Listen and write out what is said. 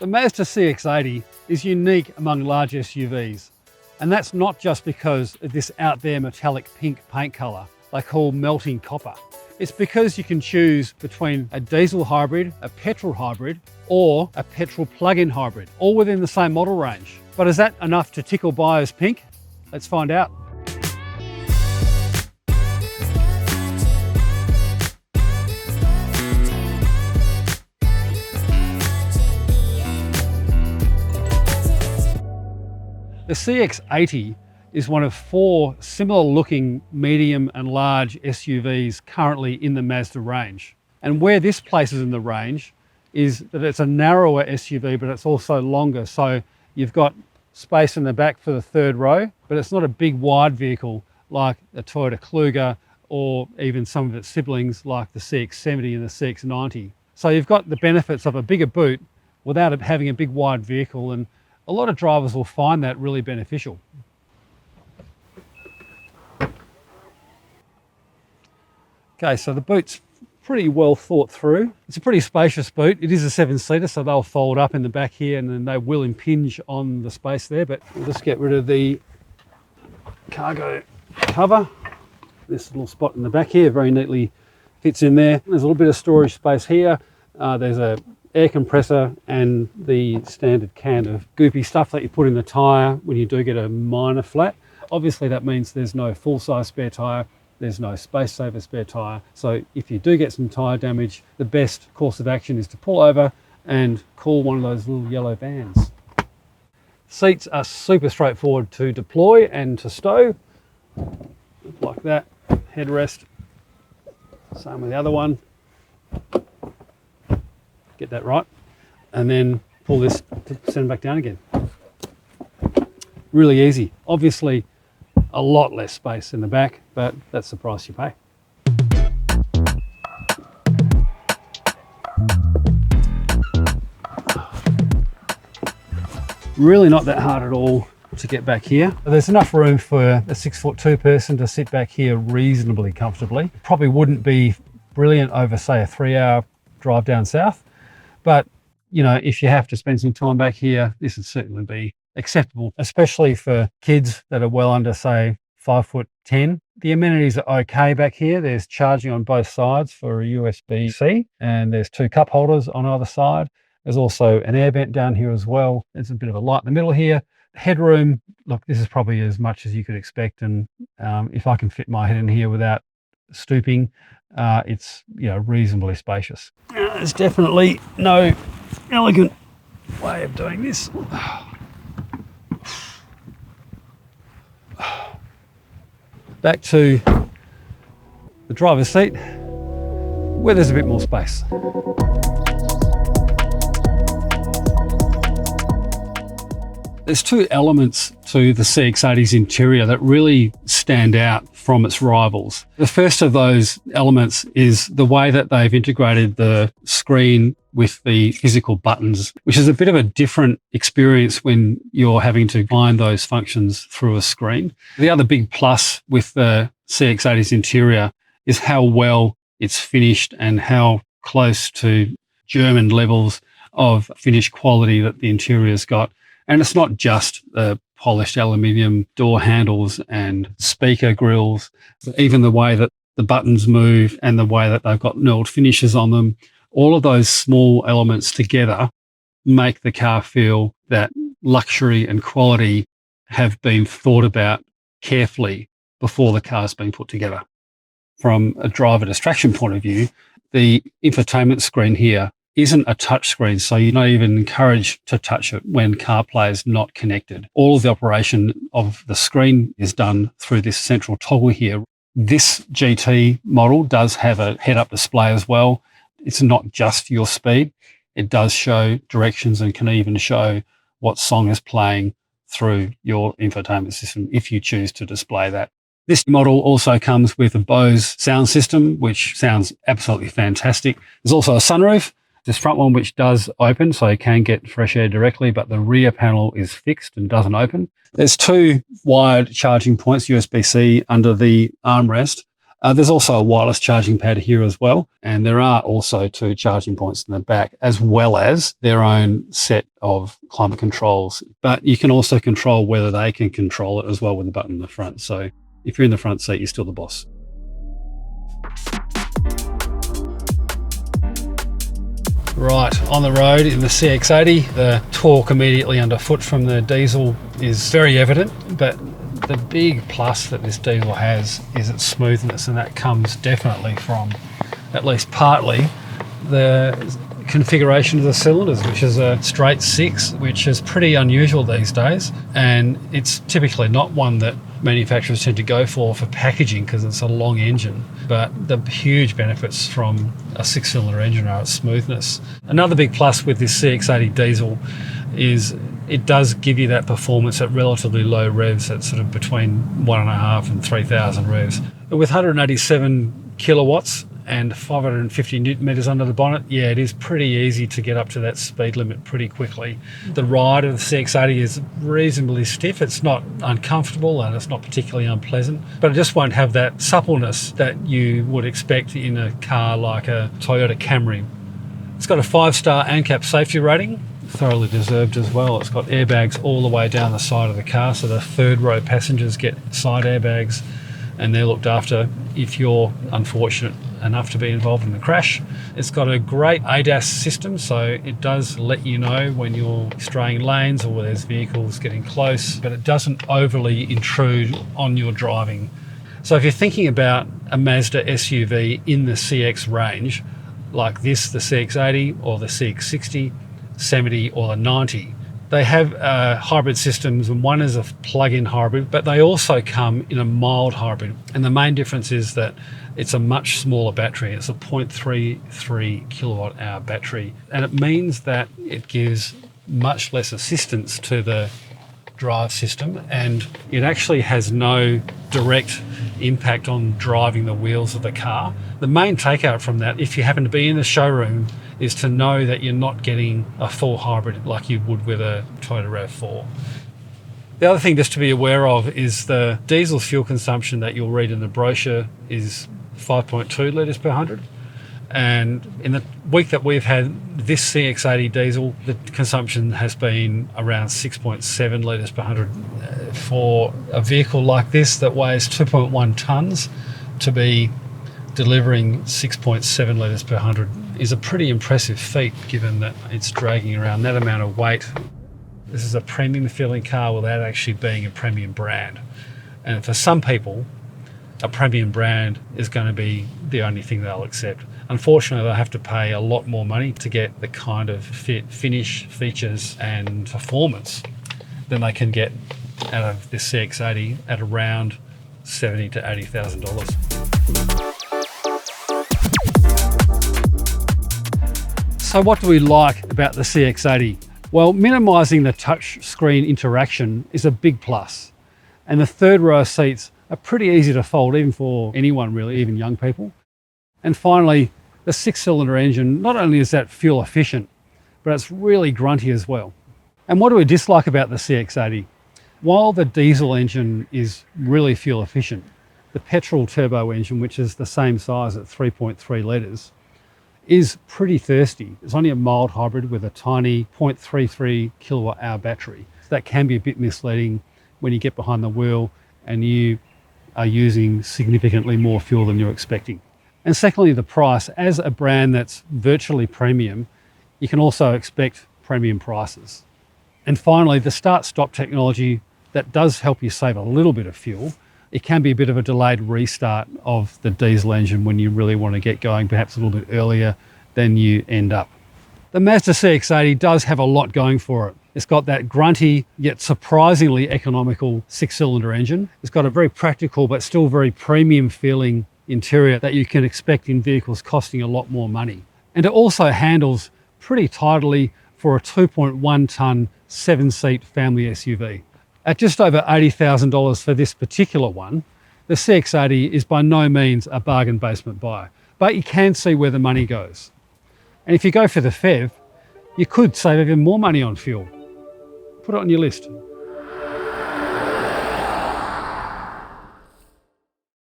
The Mazda CX-80 is unique among large SUVs, and that's not just because of this out there metallic pink paint colour they call melting copper. It's because you can choose between a diesel hybrid, a petrol hybrid, or a petrol plug-in hybrid, all within the same model range. But is that enough to tickle buyers pink? Let's find out. The CX-80 is one of 4 similar looking medium and large SUVs currently in the Mazda range. And where this places in the range is that it's a narrower SUV, but it's also longer. So you've got space in the back for the 3rd row, but it's not a big wide vehicle like the Toyota Kluger or even some of its siblings like the CX-70 and the CX-90. So you've got the benefits of a bigger boot without having a big wide vehicle, and a lot of drivers will find that really beneficial. Okay, so the boot's pretty well thought through. It's a pretty spacious boot. It is a 7-seater, so they'll fold up in the back here and then they will impinge on the space there, but we'll just get rid of the cargo cover. This little spot in the back here very neatly fits in there. There's a little bit of storage space here. There's a air compressor and the standard can of goopy stuff that you put in the tyre when you do get a minor flat. Obviously that means there's no full-size spare tyre, there's no space saver spare tyre. So if you do get some tyre damage, the best course of action is to pull over and call one of those little yellow vans. Seats are super straightforward to deploy and to stow, like that. Headrest, same with the other one. Get that right, and then pull this to send it back down again. Really easy. Obviously a lot less space in the back, but that's the price you pay. Really not that hard at all to get back here. There's enough room for a 6'2" person to sit back here reasonably comfortably. Probably wouldn't be brilliant over, say, a 3-hour drive down south. But, you know, if you have to spend some time back here, this would certainly be acceptable, especially for kids that are well under, say, 5'10". The amenities are okay back here. There's charging on both sides for a USB-C, and there's 2 cup holders on either side. There's also an air vent down here as well. There's a bit of a light in the middle here. Headroom, look, this is probably as much as you could expect, and if I can fit my head in here without stooping, it's, you know, reasonably spacious. There's definitely no elegant way of doing this. Back to the driver's seat, where there's a bit more space. There's 2 elements to the CX-80's interior that really stand out from its rivals. The first of those elements is the way that they've integrated the screen with the physical buttons, which is a bit of a different experience when you're having to find those functions through a screen. The other big plus with the CX-80's interior is how well it's finished and how close to German levels of finish quality that the interior's got. And it's not just the polished aluminium door handles and speaker grills, even the way that the buttons move and the way that they've got knurled finishes on them. All of those small elements together make the car feel that luxury and quality have been thought about carefully before the car's been put together. From a driver distraction point of view, the infotainment screen here isn't a touch screen, so you're not even encouraged to touch it when CarPlay is not connected. All of the operation of the screen is done through this central toggle here. This GT model does have a head-up display as well. It's not just your speed. It does show directions and can even show what song is playing through your infotainment system if you choose to display that. This model also comes with a Bose sound system, which sounds absolutely fantastic. There's also a sunroof. This front one, which does open, so you can get fresh air directly, but the rear panel is fixed and doesn't open. There's 2 wired charging points, USB-C, under the armrest. There's also a wireless charging pad here as well. And there are also 2 charging points in the back, as well as their own set of climate controls. But you can also control whether they can control it as well with the button in the front. So if you're in the front seat, you're still the boss. Right, on the road in the CX-80, the torque immediately underfoot from the diesel is very evident, but the big plus that this diesel has is its smoothness, and that comes definitely from, at least partly, the configuration of the cylinders, which is a straight 6, which is pretty unusual these days, and it's typically not one that manufacturers tend to go for packaging because it's a long engine. But the huge benefits from a 6-cylinder engine are its smoothness. Another big plus with this CX-80 diesel is it does give you that performance at relatively low revs, at sort of between 1.5 and 3,000 revs. With 187 kilowatts and 550 newton meters under the bonnet, yeah, it is pretty easy to get up to that speed limit pretty quickly. The ride of the CX-80 is reasonably stiff. It's not uncomfortable and it's not particularly unpleasant, but it just won't have that suppleness that you would expect in a car like a Toyota Camry. It's got a 5-star ANCAP safety rating, thoroughly deserved as well. It's got airbags all the way down the side of the car, so the third row passengers get side airbags, and they're looked after if you're unfortunate enough to be involved in the crash. It's got a great ADAS system, so it does let you know when you're straying lanes or where there's vehicles getting close, but it doesn't overly intrude on your driving. So if you're thinking about a Mazda SUV in the CX range, like this, the CX-80 or the CX-60, 70 or the 90, they have hybrid systems, and one is a plug-in hybrid, but they also come in a mild hybrid. And the main difference is that it's a much smaller battery. It's a 0.33 kilowatt hour battery. And it means that it gives much less assistance to the drive system, and it actually has no direct impact on driving the wheels of the car. The main takeout from that, if you happen to be in the showroom, is to know that you're not getting a full hybrid like you would with a Toyota RAV4. The other thing just to be aware of is the diesel fuel consumption that you'll read in the brochure is 5.2 litres per 100. And in the week that we've had this CX-80 diesel, the consumption has been around 6.7 litres per 100. For a vehicle like this that weighs 2.1 tonnes, to be delivering 6.7 litres per 100 is a pretty impressive feat, given that it's dragging around that amount of weight. This is a premium feeling car without actually being a premium brand. And for some people, a premium brand is going to be the only thing they'll accept. Unfortunately, they'll have to pay a lot more money to get the kind of fit, finish, features and performance than they can get out of this CX-80 at around $70,000 to $80,000. So what do we like about the CX-80? Well, minimising the touch screen interaction is a big plus. And the third row seats are pretty easy to fold, even for anyone really, even young people. And finally, the 6-cylinder engine, not only is that fuel efficient, but it's really grunty as well. And what do we dislike about the CX-80? While the diesel engine is really fuel efficient, the petrol turbo engine, which is the same size at 3.3 litres, is pretty thirsty. It's only a mild hybrid with a tiny 0.33 kilowatt hour battery. So that can be a bit misleading when you get behind the wheel and you are using significantly more fuel than you're expecting. And secondly, the price. As a brand that's virtually premium, you can also expect premium prices. And finally, the start-stop technology that does help you save a little bit of fuel. It can be a bit of a delayed restart of the diesel engine when you really want to get going, perhaps a little bit earlier than you end up. The Mazda CX-80 does have a lot going for it. It's got that grunty yet surprisingly economical 6-cylinder engine. It's got a very practical but still very premium feeling interior that you can expect in vehicles costing a lot more money. And it also handles pretty tidily for a 2.1 tonne 7-seat family SUV. At just over $80,000 for this particular one, the CX-80 is by no means a bargain basement buy, but you can see where the money goes. And if you go for the PHEV, you could save even more money on fuel. Put it on your list.